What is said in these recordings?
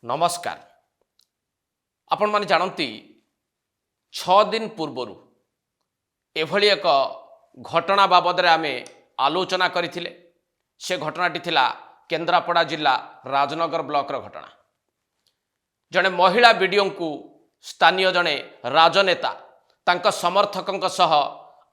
नमस्कार। आपण माने जानती 6 दिन पूर्वर एभली एक घटना बाबद आमे आलोचना करथिले। से घटनाटी थिला केन्द्रापड़ा जिला राजनगर ब्लॉक रो घटना। जने महिला वीडियो को स्थानीय जने राजनेता तांका समर्थकंक सह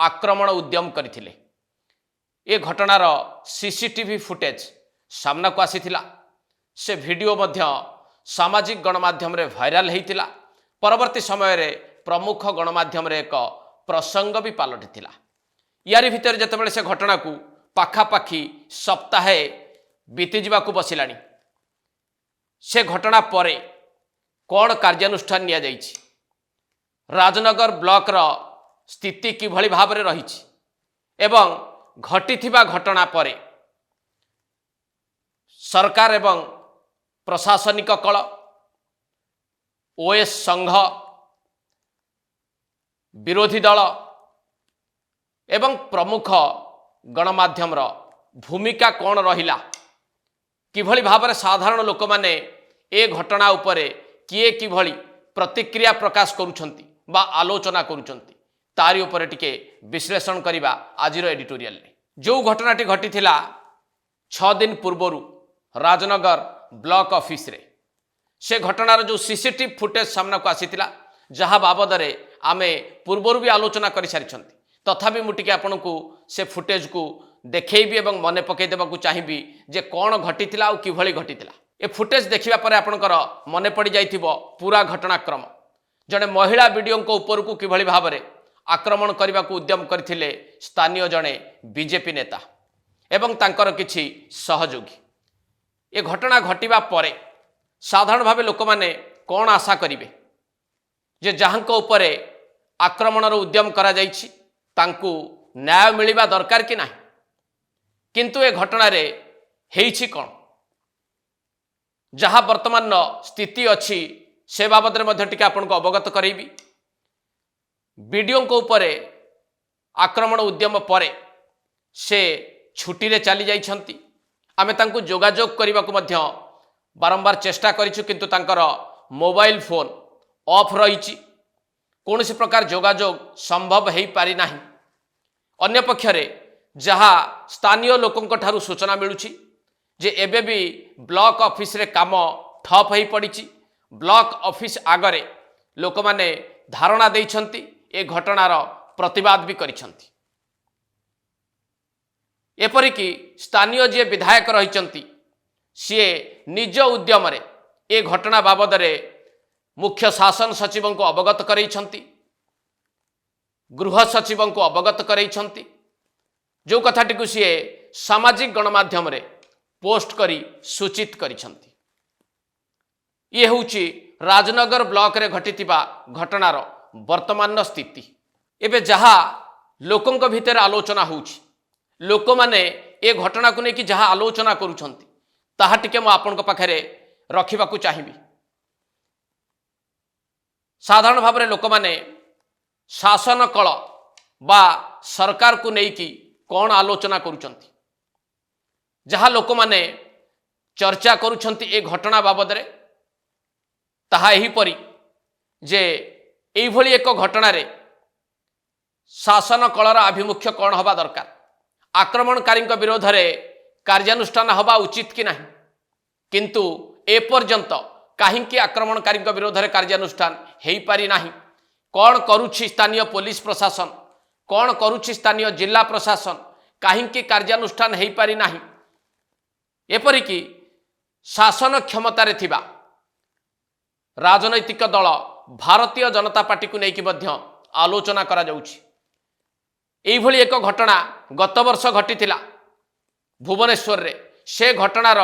आक्रमण उद्यम करथिले। ए घटनार सीसीटीवी फुटेज सामना को आसीथिला। से वीडियो मध्य सामाजिक गणमाध्यम रे भाइराल हेतिला। परवर्ती समय रे प्रमुख गणमाध्यम रे एक प्रसंग भी पलटिथिला। यारी भितर जेतेबेले से घटना को पाखापाखि सप्ताहे बीती जावाकू बसिलानी। से घटना परे कौन कार्यानुष्ठान निया जाइछि, राजनगर ब्लॉक रो स्थिति किभली भाव रे रहिछि एवं घटिथिबा घटना परे सरकार एवं प्रशासनिक कल, ओएस संघ, विरोधी दल एवं प्रमुख गणमाध्यम भूमिका कौन रहिला, किभली भाव में साधारण लोक माने ए घटना उपरे किए किभली प्रतिक्रिया प्रकाश करुछंती बा आलोचना करुछंती तारी उपरे टिके विश्लेषण करिबा आजिर एडिटोरियल रे। जो घटनाटी घटिथिला 6 दिन पूर्वरु राजनगर ब्लॉक ऑफिस रे, से घटनार जो सीसीटीवी फुटेज सामना को आसीथिला, जहा बाबद रे आमे पूर्वरु भी आलोचना करि सारिछंती। तथापि मुटिके आपन को से फुटेज को देखैबी एवं मने पकई देबाकू चाहिबी जे कोन घटिथिला और किभली घटिथिला। ए फुटेज देखिबा परे आपनकर मने पड़ी जाइथिबो पूरा घटनाक्रम। जने महिला वीडियो को ऊपर को किभली भाव रे आक्रमण करबाकू उद्यम करथिले स्थानीय जने बीजेपी नेता एवं तांकर किछि सहयोगी। ए घटना घटिबा परे साधारण भावे लोक माने कोन आशा करिवे जे जहांको उपरे आक्रमणर उद्यम करा जाइछि तांकू न्याय मिलिबा दरकार कि नाही। किंतु ए घटना रे हेइछि कोन, जहा वर्तमान स्थिति अछि से बाबद रे मध्य टिके आपन को अवगत करैबी। वीडियो को उपरे आक्रमण उद्यम परे से छुट्टी रे चली जाइछंती। आमे तांकू जोगाजोग करबा को मध्य बारंबार चेष्टा करिछु, किंतु तांकर मोबाइल फोन ऑफ रहिछि। कोनोसी प्रकार जोगाजोग संभव हेई पारि नाही। अन्य पक्षरे जहा स्थानीय लोकंक ठारू सूचना मिलुछि जे एबे भी ब्लॉक ऑफिस रे काम ठप हेई पड़िछि। ब्लॉक ऑफिस आगरे लोक माने धारणा देइछंती, ए घटनार प्रतिवाद भी करिछंती। एपरिकी स्थानीय जे विधायक रहिछंती सीए निज उद्यम रे ए घटना बाबद रे मुख्य शासन सचिव को अवगत करैछंती, गृह सचिव को अवगत करैछंती। जो कथाटी को सीए सामाजिक गणमाध्यम रे पोस्ट करी सूचित करिछंती। ये होउची राजनगर ब्लॉक रे घटितिबा घटनार वर्तमान स्थिति। एबे जहा लोकंक भितर आलोचना होउची, लोक माने ए घटना को नेकी जहा आलोचना करूछंती ताहा टिके मो आपन को पाखरे रखिबा को चाहिबी। साधारण भाव में लोक माने शासन कल बा सरकार को नेकी कौन आलोचना करूछंती, जहा लोक माने चर्चा करूछंती ए घटना बाबद रे ताहा एही परी जे एई भली एक घटना रे शासन कलर आभिमुख्य कौन हबा दरकार, आक्रमणकारी विरोध रे कार्यानुष्ठान हबा उचित कि नहीं। किंतु ए पर्यंत काहींकी आक्रमणकारी विरोध रे कार्यानुष्ठान हेई पारि नाही। कौन करुछि स्थानीय पुलिस प्रशासन, कौन करुछि स्थानीय जिला प्रशासन, काहींकी कार्यानुष्ठान हेई पारि नाही। एपरिकी शासन क्षमता रे थिबा राजनैतिक दल भारतीय जनता पार्टी को नेकी मध्य आलोचना करा जाउछि। एई भली एक घटना गत वर्ष घटिथिला भुवनेश्वर रे। से घटनार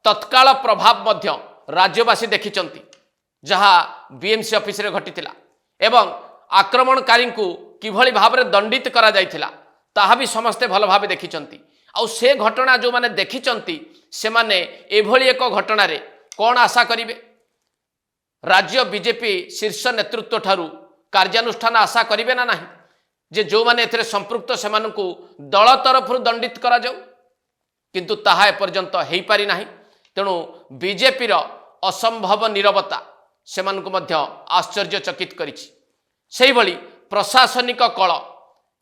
तत्काल प्रभाव मध्य राज्यवासी देखिचंती, जहा बीएमसी ऑफिस रे घटिथिला एवं आक्रमणकारी को किभली भाव में दंडित करा जाइथिला ताहा भी समस्ते भल भाव देखिचंती। आउ से घटना जो माने देखिचंती से माने एभली एक घटना रे कौन आशा करिवे। राज्य बीजेपी शीर्ष नेतृत्व ठारू कार्यानुष्ठान आशा करिवे ना नाही जे जो माने एथरे संपृक्त सेमानकु दल तरफ दंडित करा जाऊ, किंतु ताहा एपर्यंत हेई पारि नाही। तेणु बीजेपी असंभव नीरवता सेमानकु मध्य आश्चर्यचकित करिछि। सेहिभଳି प्रशासनिक कल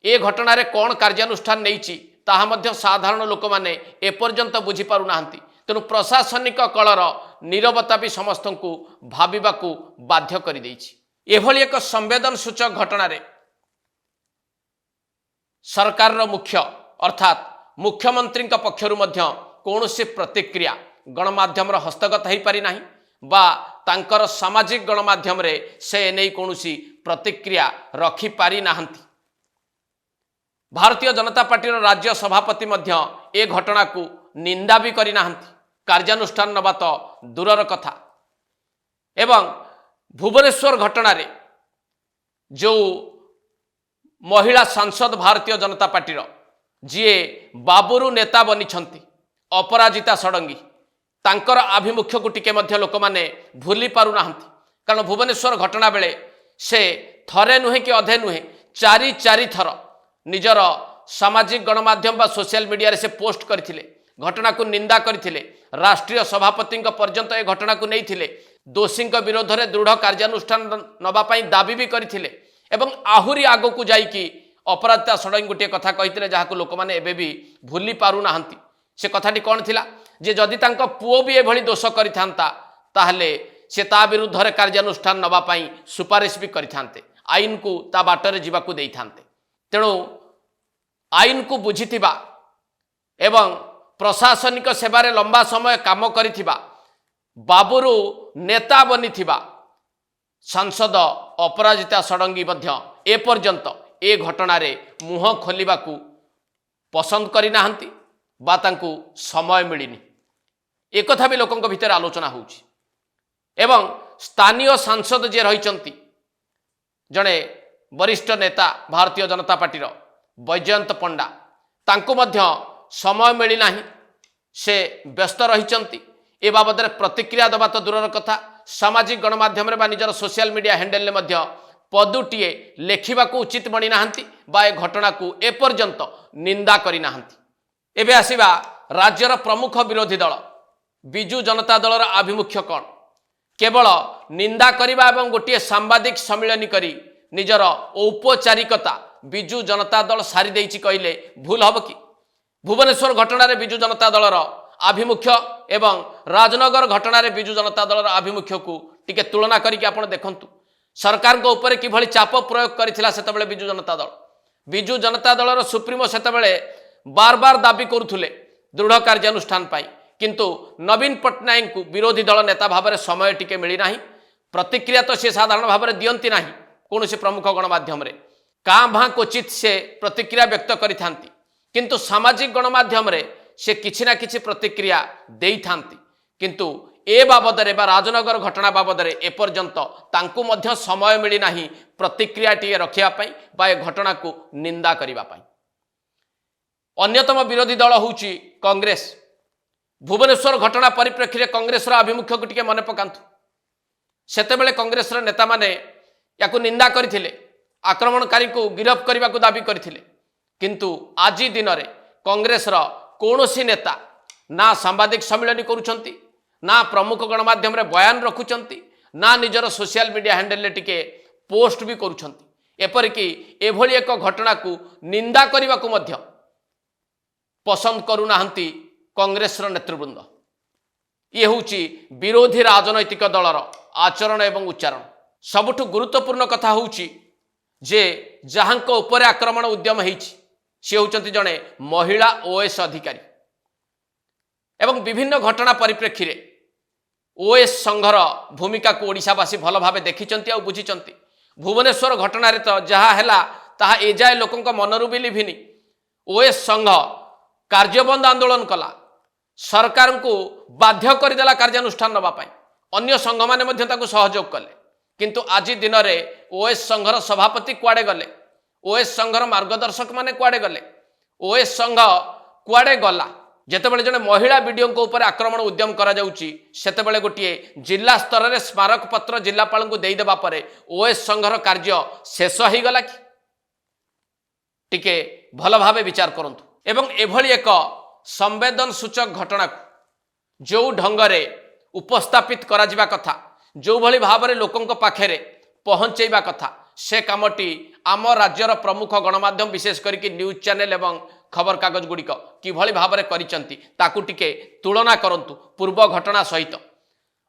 ए घटना कौन कार्यानुष्ठान नहीं ताहा मध्य साधारण लोक माने एपर्यंत बुझी पारु नाहंती। तेणु प्रशासनिक कलर नीरवता भी समस्त को भाविबाकू बाध्य करि दैछि। एभଳି एक संवेदनसूचक घटना सरकार मुख्य अर्थात मुख्यमंत्री पक्षरु मध्य कौनसी प्रतिक्रिया गणमाध्यम हस्तगत हो पारि नाही बा तांकर सामाजिक गणमाध्यम रे से नहीं कौनसी प्रतिक्रिया रखि पारि नाहंती। भारतीय जनता पार्टी राज्य सभापति मध्य ए घटना को निंदा भी करि नाहंती। कार्यानुष्ठान नबा तो दूरर कथा। एवं भुवनेश्वर घटना रे जो महिला सांसद भारतीय जनता पार्टी जीए बाबुरु नेता बनी अपराजिता षडंगी तांकर आभिमुख्य को टिके मध्य लोक माने भूली पारु नाहंती। कारण भुवनेश्वर घटना बेले से थरे नुहे कि अधे नुहे चारि चारि थर निजर सामाजिक गणमाध्यम बा सोशल मीडिया रे से पोस्ट करथिले, घटना को निंदा करथिले, राष्ट्रीय सभापति पर्यंत ए घटना को नहीं थिले, दोषी विरोध में दृढ़ कार्यानुष्ठान नबा पई दाबी भी करथिले एवं आहुरी आगो को जाइकी अपराजिता षडंगी गोटे कथा कही जहाँ लोक मैंने एबे भी भूली पारु नाहंती। से कथाटी कौन थिला जे जदि तांको पुओ भी एभली दोष करिथांता ताहले से ता विरुद्ध रे कार्यानुष्ठान नबा पई सुपारिश भी करिथांते, आईन को ता बाटरे जीवाकू देइथांते। तेणु आईन को बुझिथिबा एवं प्रशासनिक सेवारे लंबा समय काम करिथिबा बाबुरु नेता बनिथिबा सांसद अपराजिता षडंगी मध्य ए पर्यंत ए घटना रे मुह खोलिबाकू पसंद करि नाहंती बा तांकू समय मिलिनी। एक कथा भी लोकंक भितर आलोचना होउछि। एवं स्थानीय सांसद जे रहिचंती जणे वरिष्ठ नेता भारतीय जनता पार्टी बैजयंत पंडा तांकू मध्य समय मिली नाही, से व्यस्त रहिचंती। ए बाबद प्रतिक्रिया देवा तो दूरर कथा सामाजिक गणमाध्यम बा निजर सोशल मीडिया हैंडल में पदुटीए लेखिबाकू उचित मणि नाहंती बा ए घटना को एपर्यंत निंदा करि नाहंती। एबे आसीबा राज्यर प्रमुख विरोधी दल बिजु जनता दलर आभिमुख्य कौन? केवल निंदा करिबा एवं गोटे सांबादिक सम्मिलन करी निजर औपचारिकता बिजु जनता दल सारी देइछि कहिले भूल हब कि? भुवनेश्वर घटना रे बिजु जनता दलर आभिमुख्य एवं राजनगर घटना रे बिजु जनता दलर आभिमुख्य को टिके तुलना करिके आपण देखंतु सरकार को ऊपर किभଳି चाप प्रयोग करिथिला सेतबेले बिजु जनता दलर सुप्रीमो सेतबेले बार बार दाबी करुथुले दृढ़ कार्यानुष्ठान पाई, किंतु नवीन पट्टनायक को विरोधी दल नेता भाव में समय टिके मिली नाही। प्रतिक्रिया तो सी साधारण भाव में दियंती नाही कौन से प्रमुख गणमाध्यम रे काँ भाँ क्वचित से प्रतिक्रिया व्यक्त करिथांती, किंतु सामाजिक गणमाध्यम रे से किछि ना किछि प्रतिक्रिया देइथांती। किंतु ए बाबद रे बा राजनगर घटना बाबद रे एपर्यंत तांकु मध्य समय मिली नाही प्रतिक्रिया टिके रखिया पई बा ए घटना को निंदा करिबा पई। अन्यतम विरोधी दल होउची कांग्रेस। भुवनेश्वर घटना परिप्रेक्षी में कांग्रेस आभिमुख्य को टिके मन पकांतु। सेतेबेले कांग्रेस नेता माने याकू निंदा करथिले, आक्रमणकारी को गिरफ्त करने को दाबी करथिले, किंतु आज दिन में कांग्रेस कौनसी नेता ना सांबादिक सम्मिलन करुछंती, ना प्रमुख गणमाध्यम रे बयान रखुचंती, ना निजर सोशल मीडिया हैंडल टिके पोस्ट भी करुछंती। एपरिकी एभली एक घटना को निंदा करने को मध्य पसंद करूनाहंती कांग्रेस नेतृवृंद। ये होची विरोधी राजनैतिक दलर आचरण एवं उच्चारण। सबुठु गुरुत्वपूर्ण कथा होची जे जहांको उपरे आक्रमण उद्यम होईछि से होचंती जणे महिला ओएस अधिकारी एवं विभिन्न घटना परिप्रेक्षी रे ओएस संघर भूमिका को ओडिशावासी भल भावे देखिचंती आ बुझिचंती। भुवनेश्वर घटना रे तो जहा हैला ताहा एजाय लोकंक मनरु भी लिभिनी। ओएस संघ कार्यबंद आंदोलन कला, सरकार को बाध्य करदेला कार्यानुष्ठान नबा पाई, अन्य संघ माने मध्य ताकू सहयोग कले, किंतु आज दिन में ओएस संघर सभापति कुआडे गले, ओएस संघर मार्गदर्शक माने कुआडे गले, ओएस संघ कुआडे गला। जेतेबेले जने महिला वीडियो को ऊपर आक्रमण उद्यम करा जाउची सेतेबेले गोटिए जिला स्तर में स्मारक पत्र जिलापाल को देई देबा परे ओएस संघर कार्य शेष हो गला कि? टिके भल भावे विचार करंतु। एवं एभली एक संवेदन सूचक घटना को जो ढंगरे उपस्थापित करा जिबा कथा जो भली भाबरे लोकंक पाखेरे पहुंचेबा कथा से कामटी आम राज्यर प्रमुख गणमाध्यम विशेष करके न्यूज चैनल एवं खबर कागज गुड़िक किभली भाबरे करिसंती ताकू टिके तुलना करंतु पूर्व घटना सहित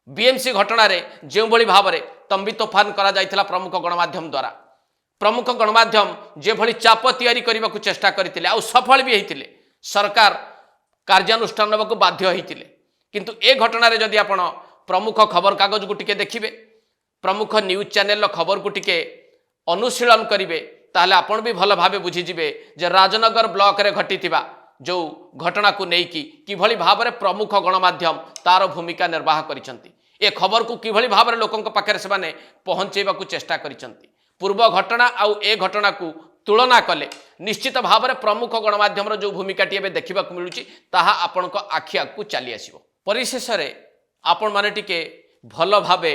बीएमसी घटना रे जो भली भाबरे तंबी तोफान करा जायथिला प्रमुख गणमाध्यम द्वारा प्रमुख गणमाध्यम जे भली चाप तैयारी करने को चेष्टा करते आउ सफल भी होते सरकार कार्यानुष्ठान नबाक बाध्य होते किंतु ए घटना जदि आपण प्रमुख खबर कागज को टिके देखिबे प्रमुख न्यूज चैनल खबर को टिके अनुशीलन करेंगे ताहले आपण भी भल भावे बुझीजिबे जे राजनगर ब्लॉक रे घटिथिबा जो घटना को लेकिन किभली भाबरे प्रमुख गणमाध्यम तार भूमिका निर्वाह करिसंती ए खबर को किभली भाबरे लोकंक पाखरे से माने पहुंचेबा को चेष्टा करिसंती पूर्व घटना आउ ए घटना को तुलना कले निश्चित भाव में प्रमुख गणमाध्यम जो भूमिका देखा मिलूँ ताहा आपण आखि आगू चली आसो परिशेष आपण माने टिके भल भावे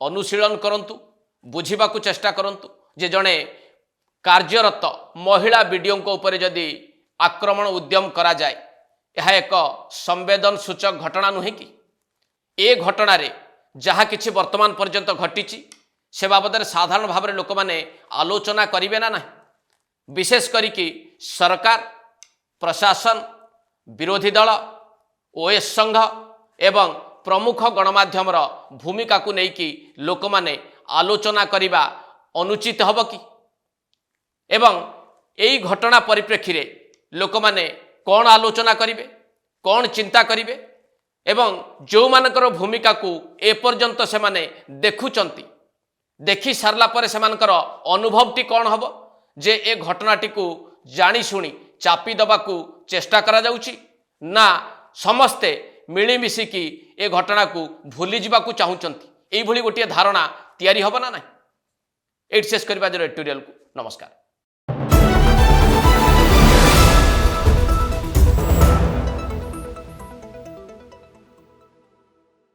अनुशीलन करंतु बुझिबा को चेष्टा करंतु जे जड़े कार्यरत महिला वीडियो ऊपर जदि आक्रमण उद्यम करा जाए यह एक संवेदन सूचक घटना नुहे कि ए घटना रे जहाँ किछि वर्तमान पर्यंत घटी से बाबद साधारण भाव में लोक मैंने आलोचना करेंगे ना विशेष करिकी सरकार प्रशासन विरोधी दल ओएस संघ एवं प्रमुख गणमाध्यम भूमिका को लेकिन लोक मैंने आलोचना करने अनुचित हब कि एवं यही घटना परिप्रेक्षी रे लोक मैंने कौन आलोचना करेंगे कौन चिंता करेंगे एवं जो मानकर भूमिका को एपर्यंत से माने देखुचंती देखि सारला पर सेमानकर अनुभवटी कौन हम जे ए घटनाटी को जानी शुणी चापी दबाकू चेष्टा करा जाउची ना समस्ते मिलिमिशिकी ए घटना को भूली जावाकू चाहूचंती एई भली गोटे धारणा तैयारी हब ना ना एट शेष करबा एडिटोरियल को नमस्कार।